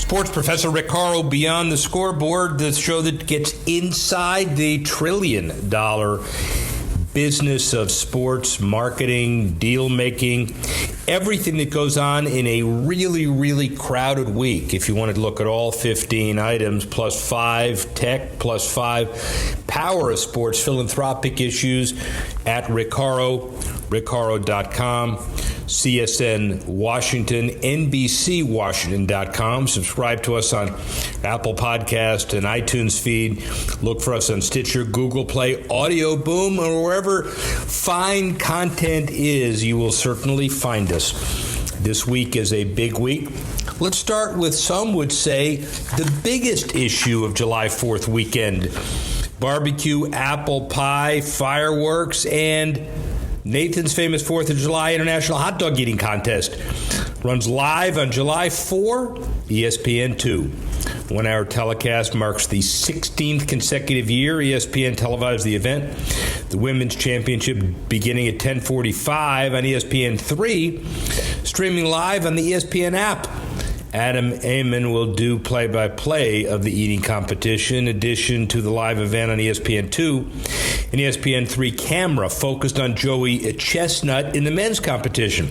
Sports professor Rick Horrow, Beyond the Scoreboard, the show that gets inside the trillion-dollar business of sports, marketing, deal-making, everything that goes on in a really, really crowded week. If you wanted to look at all 15 items, plus 5 tech, plus 5 power of sports, philanthropic issues at Rick Horrow, rickhorrow.com, CSN Washington, NBCWashington.com. Subscribe to us on Apple Podcast and iTunes feed. Look for us on Stitcher, Google Play, Audio Boom, or wherever fine content is, you will certainly find us. This week is a big week. Let's start with, some would say, the biggest issue of July 4th weekend. Barbecue, apple pie, fireworks, and Nathan's famous 4th of July International Hot Dog Eating Contest runs live on July 4, ESPN2. 1-hour telecast marks the 16th consecutive year ESPN televised the event. The Women's Championship beginning at 10:45 on ESPN3, streaming live on the ESPN app. Adam Amon will do play-by-play of the eating competition, in addition to the live event on ESPN2. An ESPN3 camera focused on Joey Chestnut in the men's competition.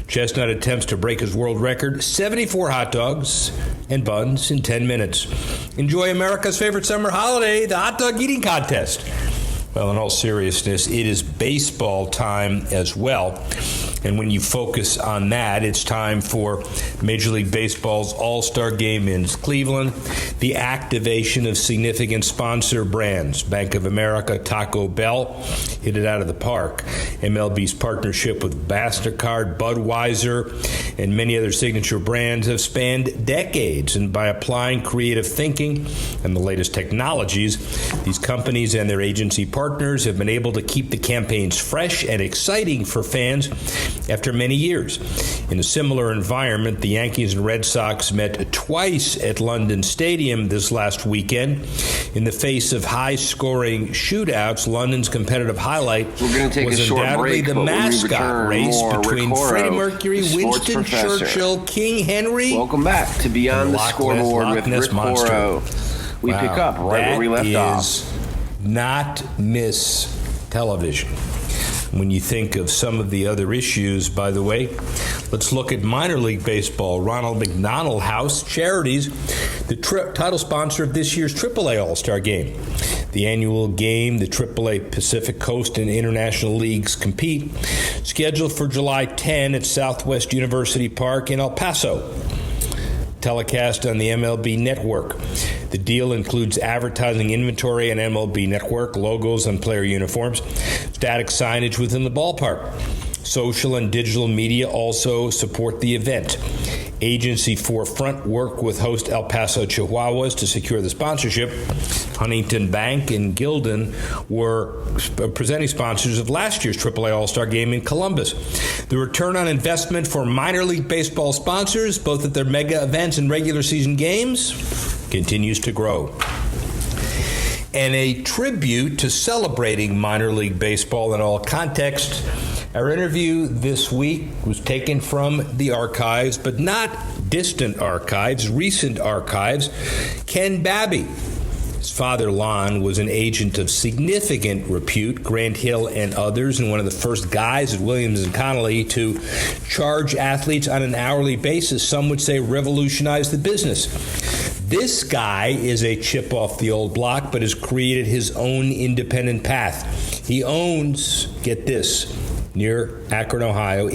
Chestnut attempts to break his world record, 74 hot dogs and buns in 10 minutes. Enjoy America's favorite summer holiday, the hot dog eating contest. Well, in all seriousness, it is baseball time as well. And when you focus on that, it's time for Major League Baseball's All-Star Game in Cleveland, the activation of significant sponsor brands. Bank of America, Taco Bell hit it out of the park. MLB's partnership with MasterCard, Budweiser, and many other signature brands have spanned decades. And by applying creative thinking and the latest technologies, these companies and their agency partners have been able to keep the campaigns fresh and exciting for fans after many years. In a similar environment, the Yankees and Red Sox met twice at London Stadium this last weekend. In the face of high-scoring shootouts, London's competitive highlight was undoubtedly the mascot race between Freddie Mercury, Winston Churchill, King Henry. Welcome back to Beyond the Scoreboard with Rick Horrow. We pick up right where we left off. Not miss television. When you think of some of the other issues, by the way, let's look at minor league baseball. Ronald McDonald House Charities, the title sponsor of this year's AAA All-Star Game. The annual game, the AAA Pacific Coast and International Leagues compete, scheduled for July 10 at Southwest University Park in El Paso. Telecast on the MLB Network. The deal includes advertising inventory on MLB Network, logos on player uniforms, static signage within the ballpark. Social and digital media also support the event. Agency Forefront worked with host El Paso Chihuahuas to secure the sponsorship. Huntington Bank and Gildan were presenting sponsors of last year's AAA All-Star Game in Columbus. The return on investment for minor league baseball sponsors, both at their mega events and regular season games, continues to grow. And a tribute to celebrating minor league baseball in all contexts. Our interview this week was taken from the archives, but not distant archives, recent archives. Ken Babby. His father, Lon, was an agent of significant repute, Grant Hill and others, and one of the first guys at Williams and Connolly to charge athletes on an hourly basis. Some would say revolutionize the business. This guy is a chip off the old block, but has created his own independent path. He owns, get this, near Akron, Ohio,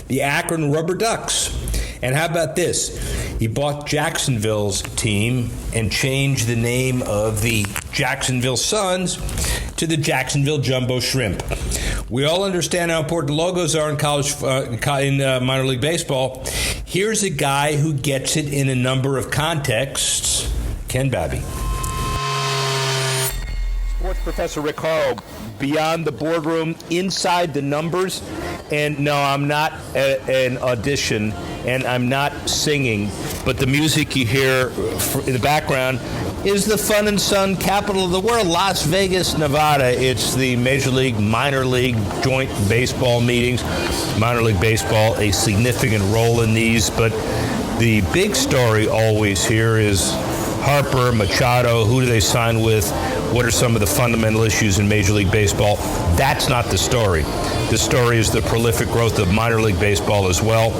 the Akron Rubber Ducks. And how about this? He bought Jacksonville's team and changed the name of the Jacksonville Suns to the Jacksonville Jumbo Shrimp. We all understand how important logos are in minor league baseball. Here's a guy who gets it in a number of contexts. Ken Babby. Sports professor Rick Horrow, Beyond the Boardroom, Inside the Numbers. And no, I'm not an audition, and I'm not singing, but the music you hear in the background is the fun and sun capital of the world, Las Vegas, Nevada. It's the Major League, Minor League joint baseball meetings. Minor League Baseball, a significant role in these, but the big story always here is Harper, Machado, who do they sign with? What are some of the fundamental issues in Major League Baseball? That's not the story. The story is the prolific growth of minor league baseball as well,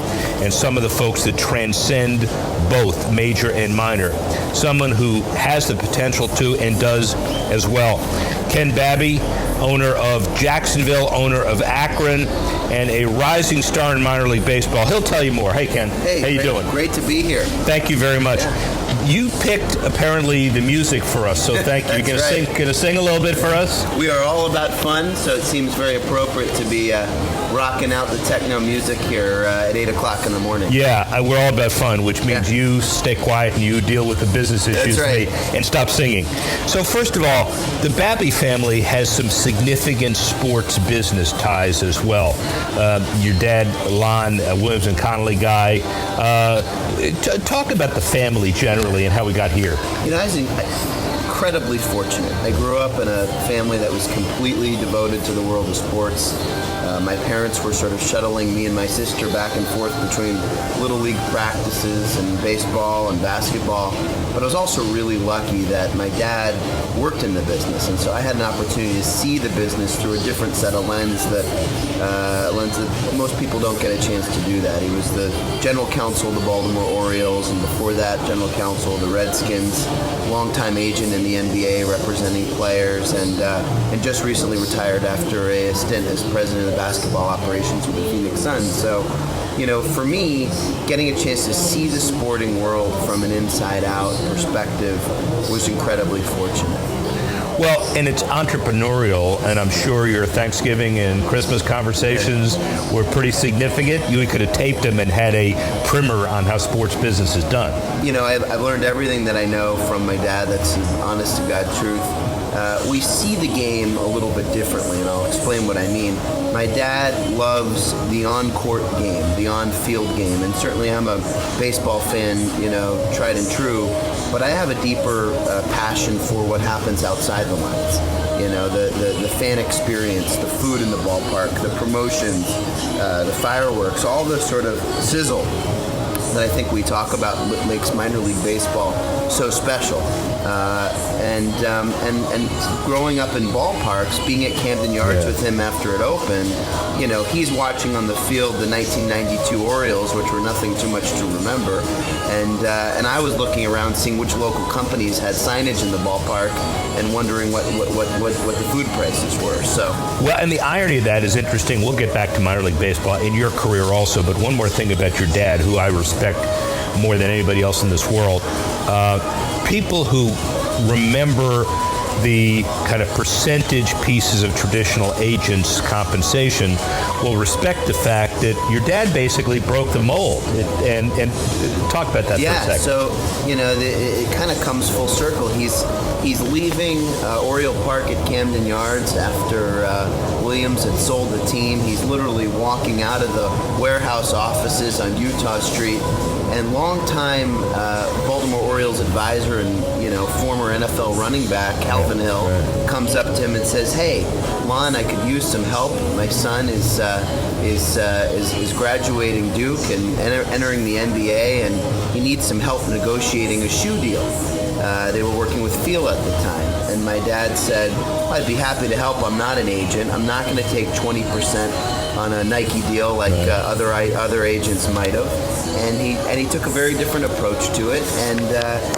and some of the folks that transcend both major and minor. Someone who has the potential to and does as well. Ken Babby, owner of Jacksonville, owner of Akron, and a rising star in minor league baseball. He'll tell you more. Hey, Ken. Hey, how you doing? Great to be here. Thank you very much. Yeah. You picked apparently the music for us, so thank you. You're gonna sing a little bit for us? We are all about fun, so it seems very appropriate to be rocking out the techno music here at 8 o'clock in the morning. Yeah, we're all about fun, which means you stay quiet and you deal with the business issues and stop singing. So first of all, the Babby family has some significant sports business ties as well. Your dad, Lon, Williams and Connolly guy. Talk about the family generally and how we got here. You know, I was incredibly fortunate. I grew up in a family that was completely devoted to the world of sports. My parents were sort of shuttling me and my sister back and forth between Little League practices and baseball and basketball. But I was also really lucky that my dad worked in the business, and so I had an opportunity to see the business through a different set of lens that most people don't get a chance to do that. He was the general counsel of the Baltimore Orioles, and before that, general counsel of the Redskins, longtime agent in the NBA representing players, and just recently retired after a stint as president of basketball operations with the Phoenix Suns. So, you know, for me, getting a chance to see the sporting world from an inside-out perspective was incredibly fortunate. Well, and it's entrepreneurial, and I'm sure your Thanksgiving and Christmas conversations were pretty significant. You could have taped them and had a primer on how sports business is done. You know, I've learned everything that I know from my dad. That's honest to God truth. We see the game a little bit differently, and I'll explain what I mean. My dad loves the on-court game, the on-field game, and certainly I'm a baseball fan, you know, tried and true, but I have a deeper passion for what happens outside the lines. You know, the fan experience, the food in the ballpark, the promotions, the fireworks, all the sort of sizzle that I think we talk about what makes minor league baseball so special. And growing up in ballparks, being at Camden Yards with him after it opened, you know, he's watching on the field the 1992 Orioles, which were nothing too much to remember, and I was looking around seeing which local companies had signage in the ballpark and wondering what the food prices were. So well, and the irony of that is interesting. We'll get back to minor league baseball in your career also, but one more thing about your dad, who I respect more than anybody else in this world. People who remember the kind of percentage pieces of traditional agents' compensation will respect the fact that your dad basically broke the mold. And talk about that for a second. Yeah, so, you know, it kind of comes full circle. He's leaving Oriole Park at Camden Yards after Williams had sold the team. He's literally walking out of the warehouse offices on Utah Street, and longtime Baltimore Orioles advisor and, you know, former NFL running back Calvin Hill comes up to him and says, "Hey, Lon, I could use some help. My son is graduating Duke and entering the NBA, and he needs some help negotiating a shoe deal." They were working with Feel at the time, and my dad said, "I'd be happy to help. I'm not an agent. I'm not going to take 20% on a Nike deal like other agents might have." And he took a very different approach to it and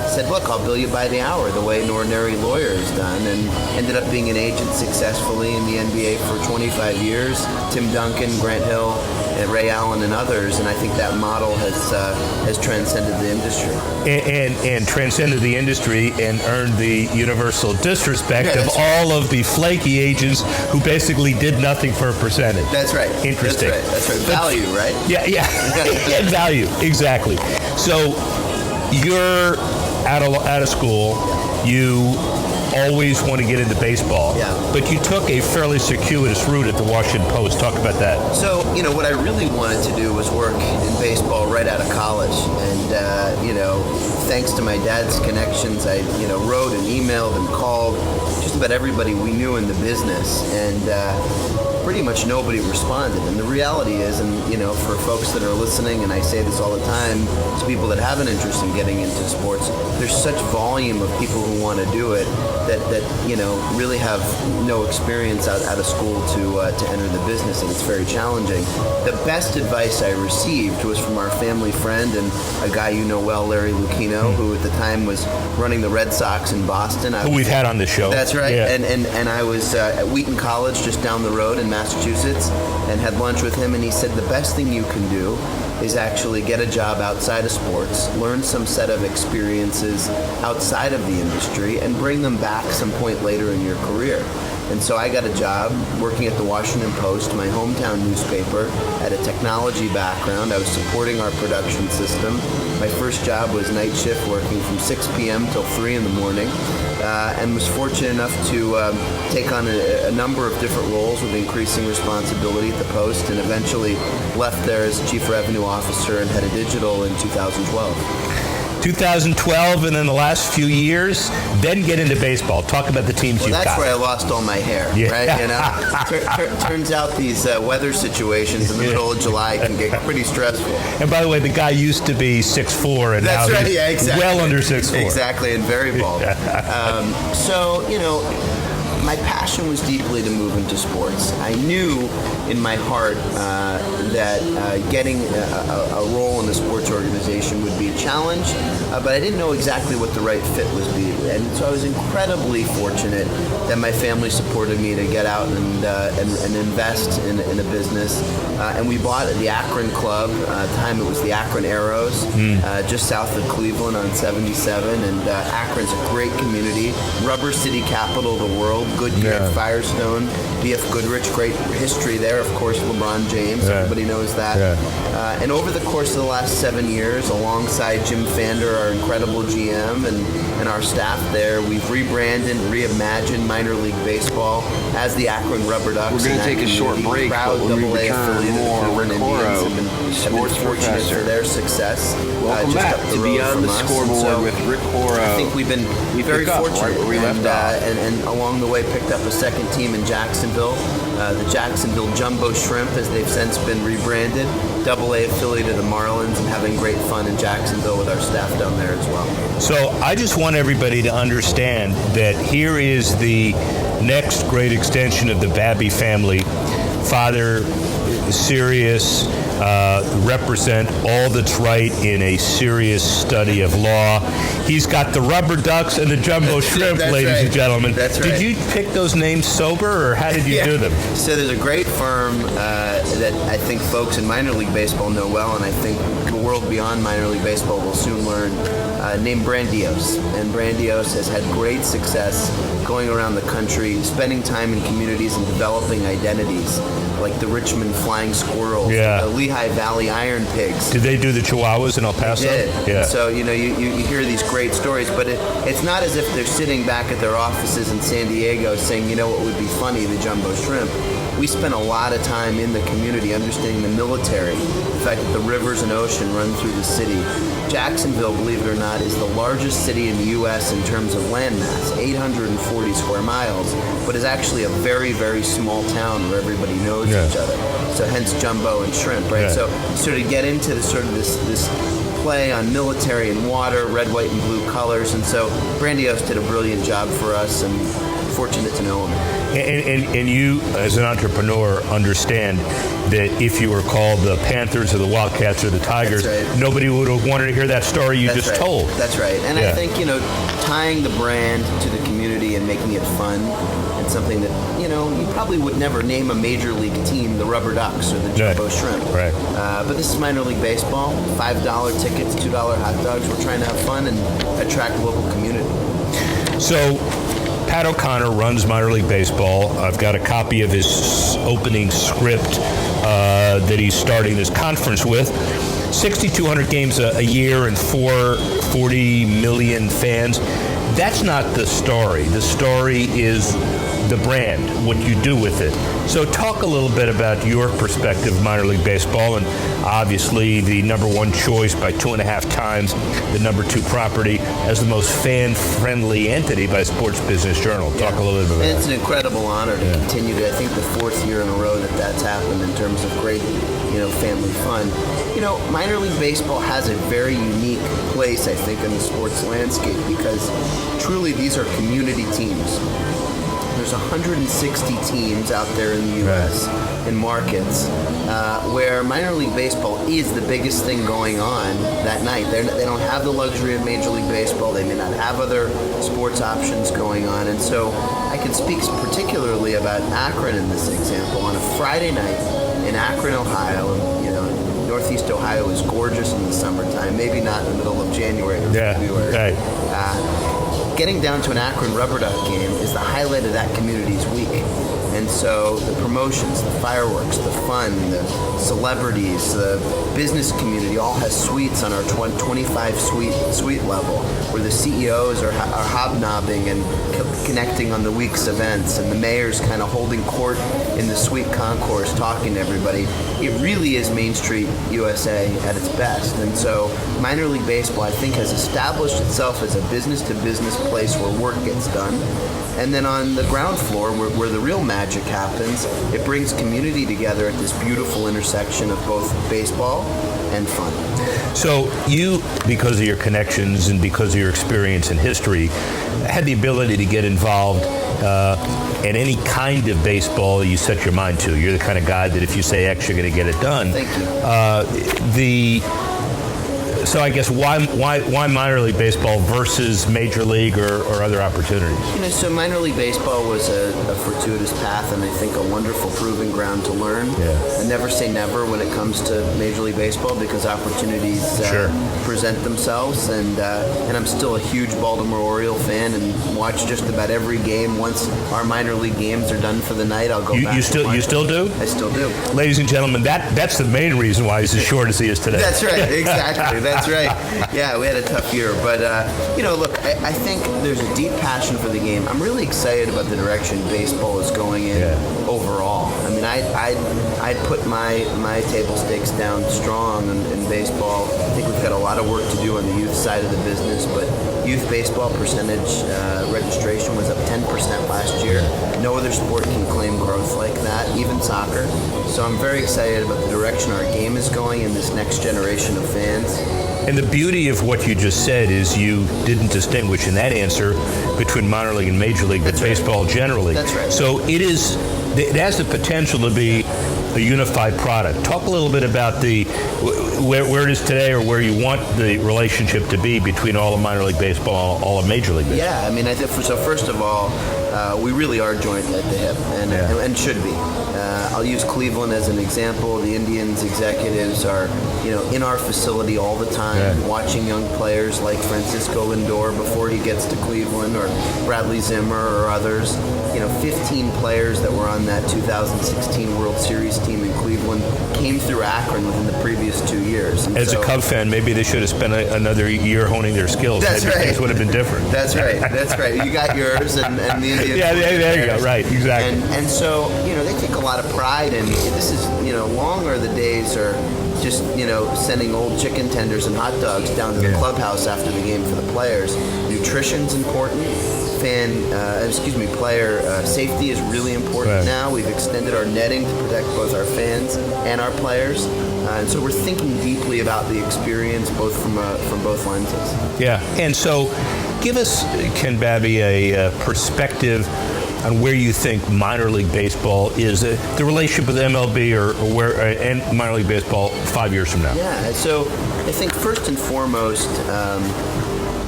said, "Look, I'll bill you by the hour, the way an ordinary lawyer is done," and ended up being an agent successfully in the NBA for 25 years. Tim Duncan, Grant Hill, and Ray Allen, and others, and I think that model has transcended the industry. And transcended the industry and earned the universal disrespect of all of the flaky agents who basically did nothing for a percentage. That's right. Interesting. That's right. Value, right? Yeah. Yeah, value, exactly. So you're out of school. You always want to get into baseball, but you took a fairly circuitous route at the Washington Post. Talk about that. So, you know, what I really wanted to do was work in baseball right out of college, and you know, thanks to my dad's connections, I wrote and emailed and called just about everybody we knew in the business, and pretty much nobody responded. And the reality is, and for folks that are listening, and I say this all the time to people that have an interest in getting into sports, there's such volume of people who want to do it that really have no experience out of school to enter the business, and it's very challenging. The best advice I received was from our family friend and a guy you know well, Larry Lucchino, who at the time was running the Red Sox in Boston. Who we've had on the show. That's right. Yeah. And I was at Wheaton College just down the road in Massachusetts and had lunch with him, and he said the best thing you can do is actually get a job outside of sports, learn some set of experiences outside of the industry, and bring them back some point later in your career. And so I got a job working at the Washington Post, my hometown newspaper. I had a technology background. I was supporting our production system. My first job was night shift, working from 6 p.m. till 3 in the morning, and was fortunate enough to take on a number of different roles with increasing responsibility at the Post, and eventually left there as Chief Revenue Officer and head of digital in 2012. 2012, and then the last few years, then get into baseball. Talk about the teams you've got. That's where I lost all my hair, right? Turns out these weather situations in the middle of July can get pretty stressful. And by the way, the guy used to be 6'4", and that's now right, he's exactly. well under 6'4". Exactly, and very bald. So, my passion was deeply to move into sports. I knew in my heart that getting a role in a sports organization would be a challenge, but I didn't know exactly what the right fit was. And so I was incredibly fortunate that my family supported me to get out and invest in a business. And we bought the Akron Club. At the time it was the Akron Arrows, just south of Cleveland on 77. And Akron's a great community, rubber city capital of the world. Goodyear, Firestone, B.F. Goodrich, great history there. Of course, LeBron James, everybody knows that. And over the course of the last 7 years, alongside Jim Fander, our incredible GM, and our staff there, we've rebranded, reimagined minor league baseball as the Akron Rubber Ducks. We're going to take a short break, proud but when we AA return, more Rick Horrow, sports fortunate professor. for their success. Welcome back to Beyond the Scoreboard with Rick Horrow. I think we've been very fortunate, right where we left off. And along the way picked up a second team in Jacksonville, the Jacksonville Jumbo Shrimp, as they've since been rebranded, AA affiliate of the Marlins, and having great fun in Jacksonville with our staff down there as well. So I just want everybody to understand that here is the next great extension of the Babby family. Father, serious, represent all that's right in a serious study of law. He's got the Rubber Ducks and the Jumbo Shrimp, ladies and gentlemen. That's right. Did you pick those names sober, or how did you do them? So there's a great firm that I think folks in minor league baseball know well, and I think the world beyond minor league baseball will soon learn, named Brandios. And Brandios has had great success going around the country, spending time in communities and developing identities, like the Richmond Flying Squirrels, the Lehigh Valley Iron Pigs. Did they do the Chihuahuas in El Paso? They did. Yeah. So, you hear these great stories, but it's not as if they're sitting back at their offices in San Diego saying, what would be funny, the Jumbo Shrimp. We spent a lot of time in the community understanding the military, the fact that the rivers and ocean run through the city. Jacksonville, believe it or not, is the largest city in the U.S. in terms of land mass, 840 square miles, but is actually a very, very small town where everybody knows each other. So hence Jumbo and Shrimp, right? So sort of get into this play on military and water, red, white, and blue colors, and so Brandios did a brilliant job for us, and fortunate to know him. And you, as an entrepreneur, understand that if you were called the Panthers or the Wildcats or the Tigers, nobody would have wanted to hear that story you just told. That's right. And I think, tying the brand to the community and making it fun, and something that, you probably would never name a major league team the Rubber Ducks or the Jumbo Shrimp. Right. But this is minor league baseball, $5 tickets, $2 hot dogs. We're trying to have fun and attract the local community. So Pat O'Connor runs minor league baseball. I've got a copy of his opening script that he's starting this conference with. 6,200 games a year and 40 million fans. That's not the story. The story is the brand, what you do with it. So talk a little bit about your perspective of minor league baseball, and obviously the number one choice by 2.5 times the number 2 property as the most fan-friendly entity by Sports Business Journal. Talk a little bit about that. It's an incredible honor to continue to, I think, the 4th year in a row that's happened in terms of great, family fun. Minor league baseball has a very unique place, I think, in the sports landscape because truly these are community teams. There's 160 teams out there in the U.S. in markets where minor league baseball is the biggest thing going on that night. They don't have the luxury of Major League Baseball. They may not have other sports options going on. And so I can speak particularly about Akron in this example. On a Friday night in Akron, Ohio, Northeast Ohio is gorgeous in the summertime, maybe not in the middle of January or February. Right. Getting down to an Akron Rubber Duck game is the highlight of that community's week. And so the promotions, the fireworks, the fun, the celebrities, the business community all has suites on our 25 suite level where the CEOs are hobnobbing and connecting on the week's events, and the mayor's kind of holding court in the suite concourse talking to everybody. It really is Main Street USA at its best. And so minor league baseball, I think, has established itself as a business-to-business place where work gets done. And then on the ground floor, where the real magic happens, it brings community together at this beautiful intersection of both baseball and fun. So you, because of your connections and because of your experience in history, had the ability to get involved in any kind of baseball you set your mind to. You're the kind of guy that if you say X, you're going to get it done. Thank you. So I guess why minor league baseball versus major league or other opportunities? So minor league baseball was a fortuitous path, and I think a wonderful proving ground to learn. Yeah. I never say never when it comes to Major League Baseball because opportunities present themselves, and I'm still a huge Baltimore Oriole fan and watch just about every game. Once our minor league games are done for the night, I'll go back. You still do? I still do. Ladies and gentlemen, that's the main reason why he's as short as he is today. That's right, exactly. That's right. Yeah, we had a tough year, but look, I think there's a deep passion for the game. I'm really excited about the direction baseball is going in overall. I mean, I'd put my table stakes down strong in baseball. I think we've got a lot of work to do on the youth side of the business, but youth baseball percentage registration was up 10% last year. No other sport can claim growth like that, even soccer. So I'm very excited about the direction our game is going in this next generation of fans. And the beauty of what you just said is you didn't distinguish in that answer between minor league and major league, but baseball generally. That's right. So it has the potential to be a unified product. Talk a little bit about where it is today, or where you want the relationship to be between all of minor league baseball, all of major league baseball. Yeah, I mean, I think so. First of all, we really are joint at the hip, and should be. I'll use Cleveland as an example. The Indians executives are, in our facility all the time, watching young players like Francisco Lindor before he gets to Cleveland, or Bradley Zimmer or others. 15 players that were on that 2016 World Series team in Cleveland came through Akron within the previous 2 years. And as a Cub fan, maybe they should have spent another year honing their skills. That's maybe right. Things would have been different. That's right. That's right. You got yours, and the Indians. Yeah, there you go. Right, exactly. And so, they take a lot of pride in this. Is long are the days are just sending old chicken tenders and hot dogs down to the clubhouse after the game for the players. Nutrition's important. Player safety is really important now. We've extended our netting to protect both our fans and our players, and so we're thinking deeply about the experience, both from both lenses. Yeah, and so give us, Ken Babby, a perspective on where you think minor league baseball is, the relationship with MLB and minor league baseball 5 years from now. Yeah, so I think first and foremost,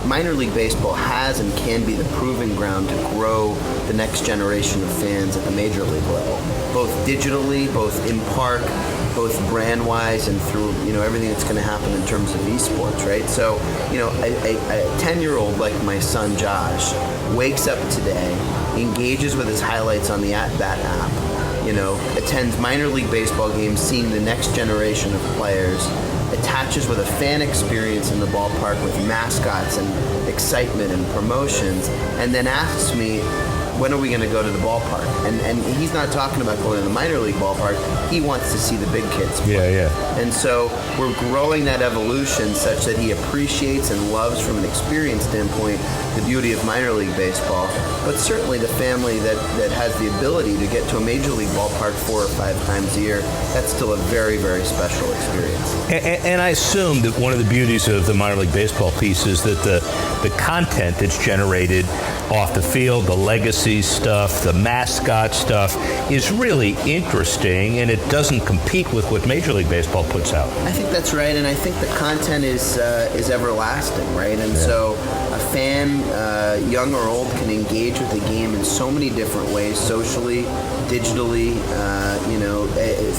minor league baseball has and can be the proving ground to grow the next generation of fans at the major league level, both digitally, both in park, both brand-wise, and through everything that's going to happen in terms of esports, right? So, a 10-year-old like my son Josh wakes up today, engages with his highlights on the At-Bat app, attends minor league baseball games, seeing the next generation of players, attaches with a fan experience in the ballpark with mascots and excitement and promotions, and then asks me, when are we going to go to the ballpark? And he's not talking about going to the minor league ballpark. He wants to see the big kids play. Yeah. And so we're growing that evolution such that he appreciates and loves, from an experience standpoint, the beauty of minor league baseball. But certainly the family that has the ability to get to a major league ballpark 4 or 5 times a year, that's still a very, very special experience. And I assume that one of the beauties of the minor league baseball piece is that the content that's generated off the field, the legacy stuff, the mascot stuff, is really interesting, and it doesn't compete with what Major League Baseball puts out. I think that's right, and I think the content is everlasting, right? And so a fan, young or old, can engage with the game in so many different ways, socially, digitally,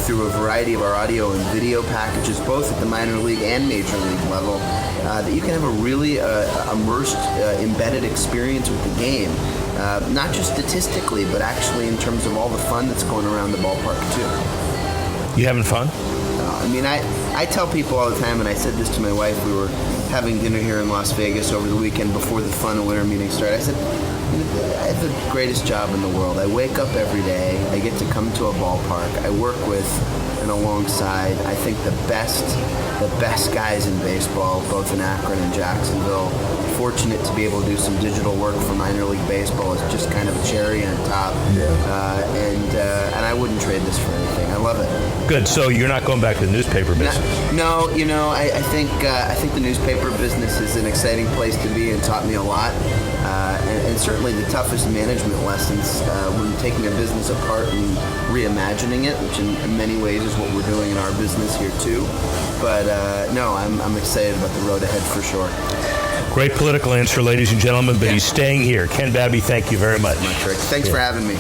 through a variety of our audio and video packages, both at the minor league and major league level, that you can have a really immersed, embedded experience with the game, not just statistically, but actually in terms of all the fun that's going around the ballpark too. You having fun? I tell people all the time, and I said this to my wife, we were having dinner here in Las Vegas over the weekend before the Fun and Winter meeting started. I said, I have the greatest job in the world. I wake up every day. I get to come to a ballpark. I work with and alongside, I think, the best guys in baseball, both in Akron and Jacksonville. Fortunate to be able to do some digital work for minor league baseball is just kind of a cherry on top. And I wouldn't trade this for anything. I love it. Good. So you're not going back to the newspaper business? No. I think the newspaper business is an exciting place to be and taught me a lot. And certainly the toughest management lessons when taking a business apart and reimagining it, which in many ways is what we're doing in our business here too. But I'm excited about the road ahead for sure. Great political answer, ladies and gentlemen, but he's staying here. Ken Babby, thank you very much. Rick. Thanks for having me.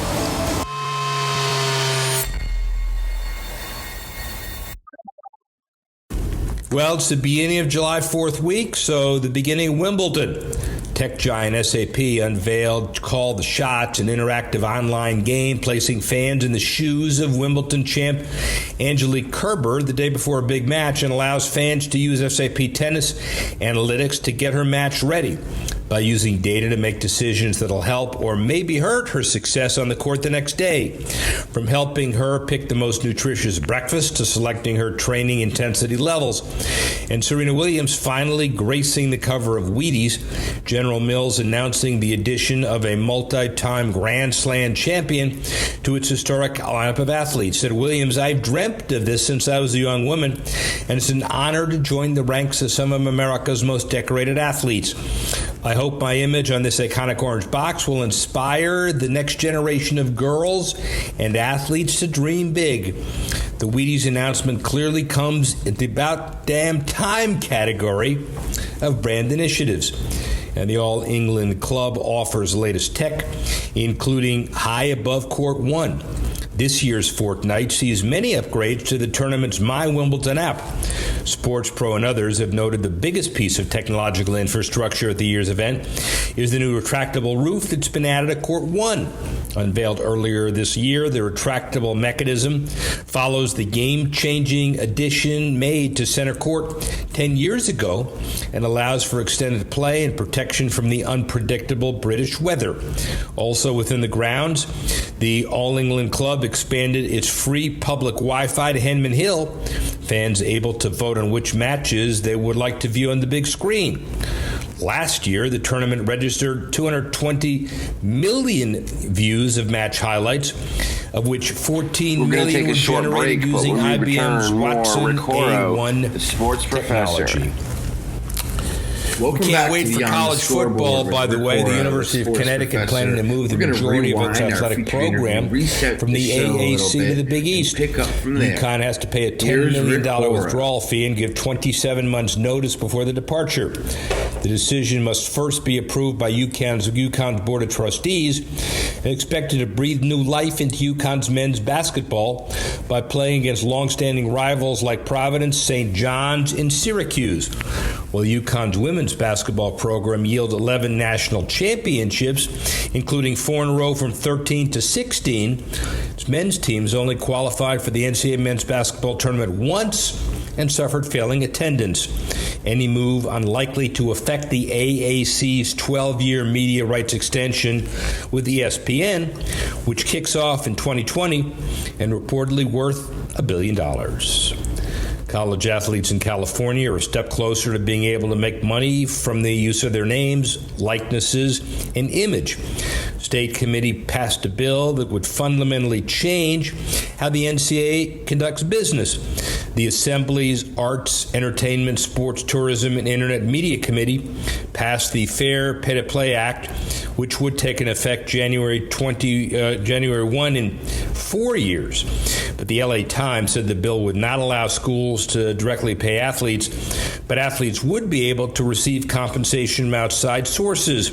Well, it's the beginning of July 4th week, so the beginning of Wimbledon. Tech giant SAP unveiled Call the Shots, an interactive online game placing fans in the shoes of Wimbledon champ Angelique Kerber the day before a big match, and allows fans to use SAP Tennis Analytics to get her match ready by using data to make decisions that'll help or maybe hurt her success on the court the next day. From helping her pick the most nutritious breakfast to selecting her training intensity levels. And Serena Williams finally gracing the cover of Wheaties. General Mills announcing the addition of a multi-time Grand Slam champion to its historic lineup of athletes. Said Williams, "I've dreamt of this since I was a young woman, and it's an honor to join the ranks of some of America's most decorated athletes. I hope my image on this iconic orange box will inspire the next generation of girls and athletes to dream big." The Wheaties announcement clearly comes in the about damn time category of brand initiatives. And the All England Club offers latest tech, including High Above Court 1. This year's fortnight sees many upgrades to the tournament's My Wimbledon app. Sports Pro and others have noted the biggest piece of technological infrastructure at the year's event is the new retractable roof that's been added at Court 1. Unveiled earlier this year, the retractable mechanism follows the game-changing addition made to center court 10 years ago and allows for extended play and protection from the unpredictable British weather. Also within the grounds, the All England Club expanded its free public Wi-Fi to Henman Hill, fans able to vote on which matches they would like to view on the big screen. Last year, the tournament registered 220 million views of match highlights, of which 14 million were generated using IBM's Watson A1 sports technology. Professor. We can't wait for college football, by the way. The University of Connecticut planning to move the majority of its athletic program from the AAC to the Big East. UConn has to pay a $10 million withdrawal fee and give 27 months' notice before the departure. The decision must first be approved by UConn's Board of Trustees and expected to breathe new life into UConn's men's basketball by playing against longstanding rivals like Providence, St. John's, and Syracuse. While UConn's women's basketball program yielded 11 national championships, including 4 in a row from 13 to 16, its men's teams only qualified for the NCAA men's basketball tournament once and suffered failing attendance. Any move unlikely to affect the AAC's 12-year media rights extension with ESPN, which kicks off in 2020 and reportedly worth $1 billion. College athletes in California are a step closer to being able to make money from the use of their names, likenesses, and image. State committee passed a bill that would fundamentally change how the NCAA conducts business. The Assembly's Arts, Entertainment, Sports, Tourism, and Internet Media Committee passed the Fair Pay-to-Play Act, which would take an effect January 1 in 4 years. But the LA Times said the bill would not allow schools to directly pay athletes, but athletes would be able to receive compensation from outside sources.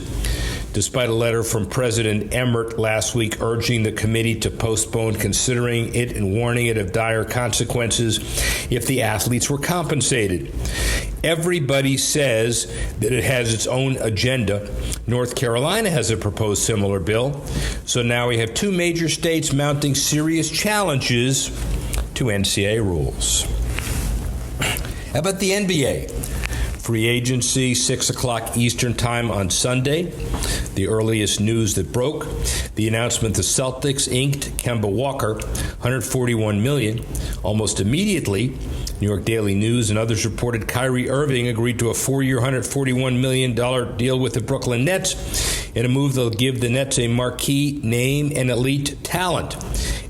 Despite a letter from President Emmert last week urging the committee to postpone considering it and warning it of dire consequences if the athletes were compensated. Everybody says that it has its own agenda. North Carolina has a proposed similar bill. So now we have two major states mounting serious challenges to NCAA rules. How about the NBA? Free agency, 6 o'clock Eastern Time on Sunday. The earliest news that broke, the announcement the Celtics inked Kemba Walker, $141 million. Almost immediately, New York Daily News and others reported Kyrie Irving agreed to a 4-year, $141 million deal with the Brooklyn Nets in a move that'll give the Nets a marquee name and elite talent.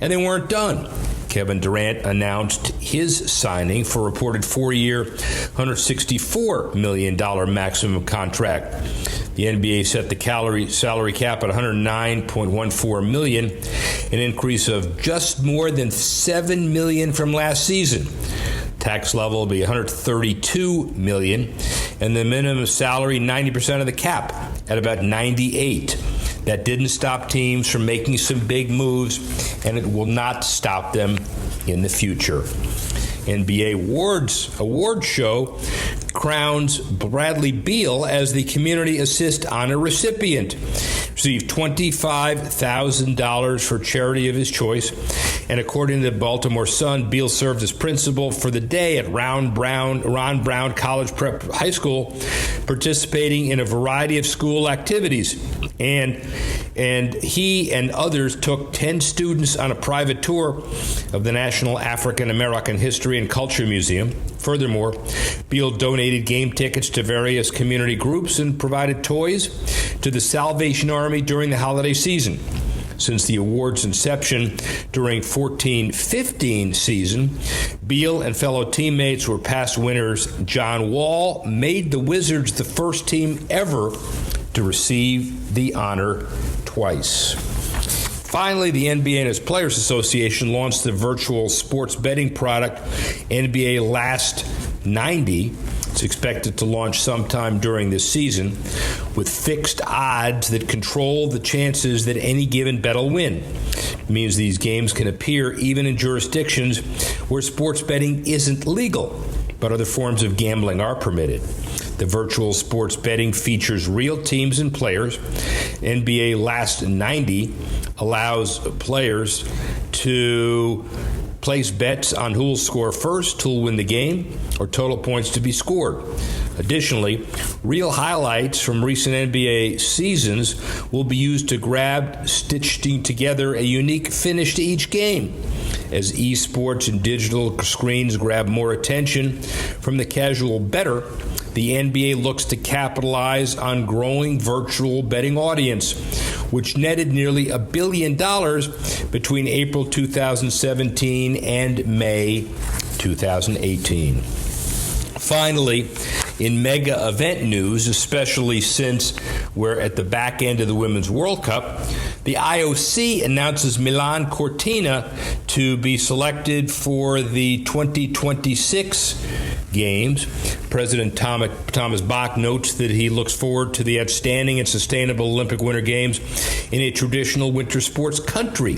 And they weren't done. Kevin Durant announced his signing for a reported 4-year, $164 million maximum contract. The NBA set the salary cap at $109.14 million, an increase of just more than $7 million from last season. Tax level will be $132 million, and the minimum salary 90% of the cap at about $98. That didn't stop teams from making some big moves, and it will not stop them in the future. NBA award show crowns Bradley Beal as the Community Assist Honor recipient. Received $25,000 for charity of his choice. And according to the Baltimore Sun, Beal served as principal for the day at Ron Brown College Prep High School, participating in a variety of school activities. And he and others took 10 students on a private tour of the National African American History and Culture Museum. Furthermore, Beal donated game tickets to various community groups and provided toys to the Salvation Army during the holiday season. Since the award's inception during 14-15 season, Beal and fellow teammates were past winners John Wall made the Wizards the first team ever to receive the honor twice. Finally, the NBA and its Players Association launched the virtual sports betting product NBA Last 90. It's expected to launch sometime during this season with fixed odds that control the chances that any given bet will win. It means these games can appear even in jurisdictions where sports betting isn't legal, but other forms of gambling are permitted. The virtual sports betting features real teams and players. NBA Last 90 allows players to place bets on who will score first, who will win the game, or total points to be scored. Additionally, real highlights from recent NBA seasons will be used to stitching together a unique finish to each game. As esports and digital screens grab more attention from the casual bettor, the NBA looks to capitalize on growing virtual betting audience, which netted nearly $1 billion between April 2017 and May 2018. Finally, in mega event news, especially since we're at the back end of the Women's World Cup, the IOC announces Milan Cortina to be selected for the 2026 Games. President Thomas Bach notes that he looks forward to the outstanding and sustainable Olympic Winter Games in a traditional winter sports country.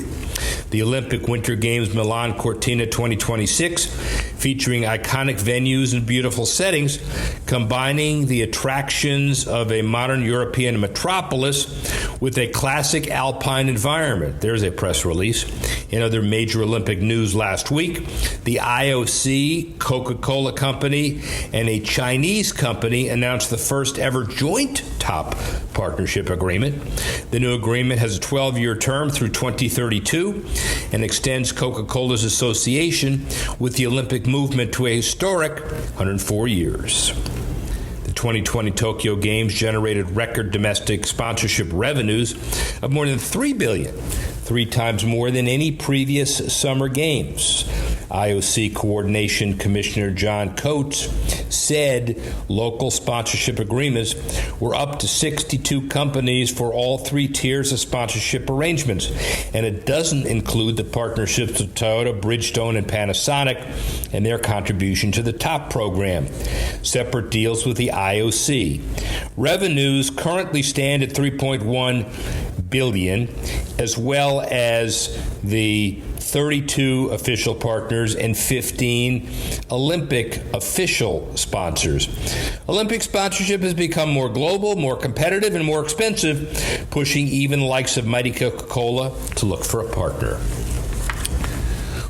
The Olympic Winter Games Milan Cortina 2026 featuring iconic venues and beautiful settings, combining the attractions of a modern European metropolis with a classic alpine environment. There's a press release. In other major Olympic news last week, the IOC, Coca-Cola Company, and a Chinese company announced the first ever joint top partnership agreement. The new agreement has a 12-year term through 2032 and extends Coca-Cola's association with the Olympic movement to a historic 104 years. The 2020 Tokyo Games generated record domestic sponsorship revenues of more than $3 billion, 3 times more than any previous Summer Games. IOC Coordination Commissioner John Coates said local sponsorship agreements were up to 62 companies for all 3 tiers of sponsorship arrangements, and it doesn't include the partnerships with Toyota, Bridgestone, and Panasonic and their contribution to the top program. Separate deals with the IOC. Revenues currently stand at $3.1 billion, as well as the 32 official partners and 15 Olympic official sponsors. Olympic sponsorship has become more global, more competitive, and more expensive, pushing even the likes of mighty Coca-Cola to look for a partner.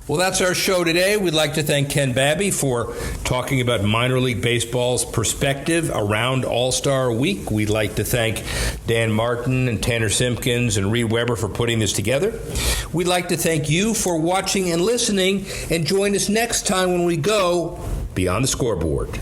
Well, that's our show today. We'd like to thank Ken Babby for talking about minor league baseball's perspective around All-Star Week. We'd like to thank Dan Martin and Tanner Simpkins and Reed Weber for putting this together. We'd like to thank you for watching and listening, and join us next time when we go Beyond the Scoreboard.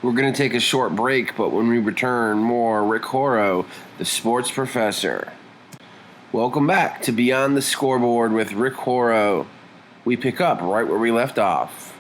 We're going to take a short break, but when we return, more Rick Horrow, the sports professor. Welcome back to Beyond the Scoreboard with Rick Horrow. We pick up right where we left off.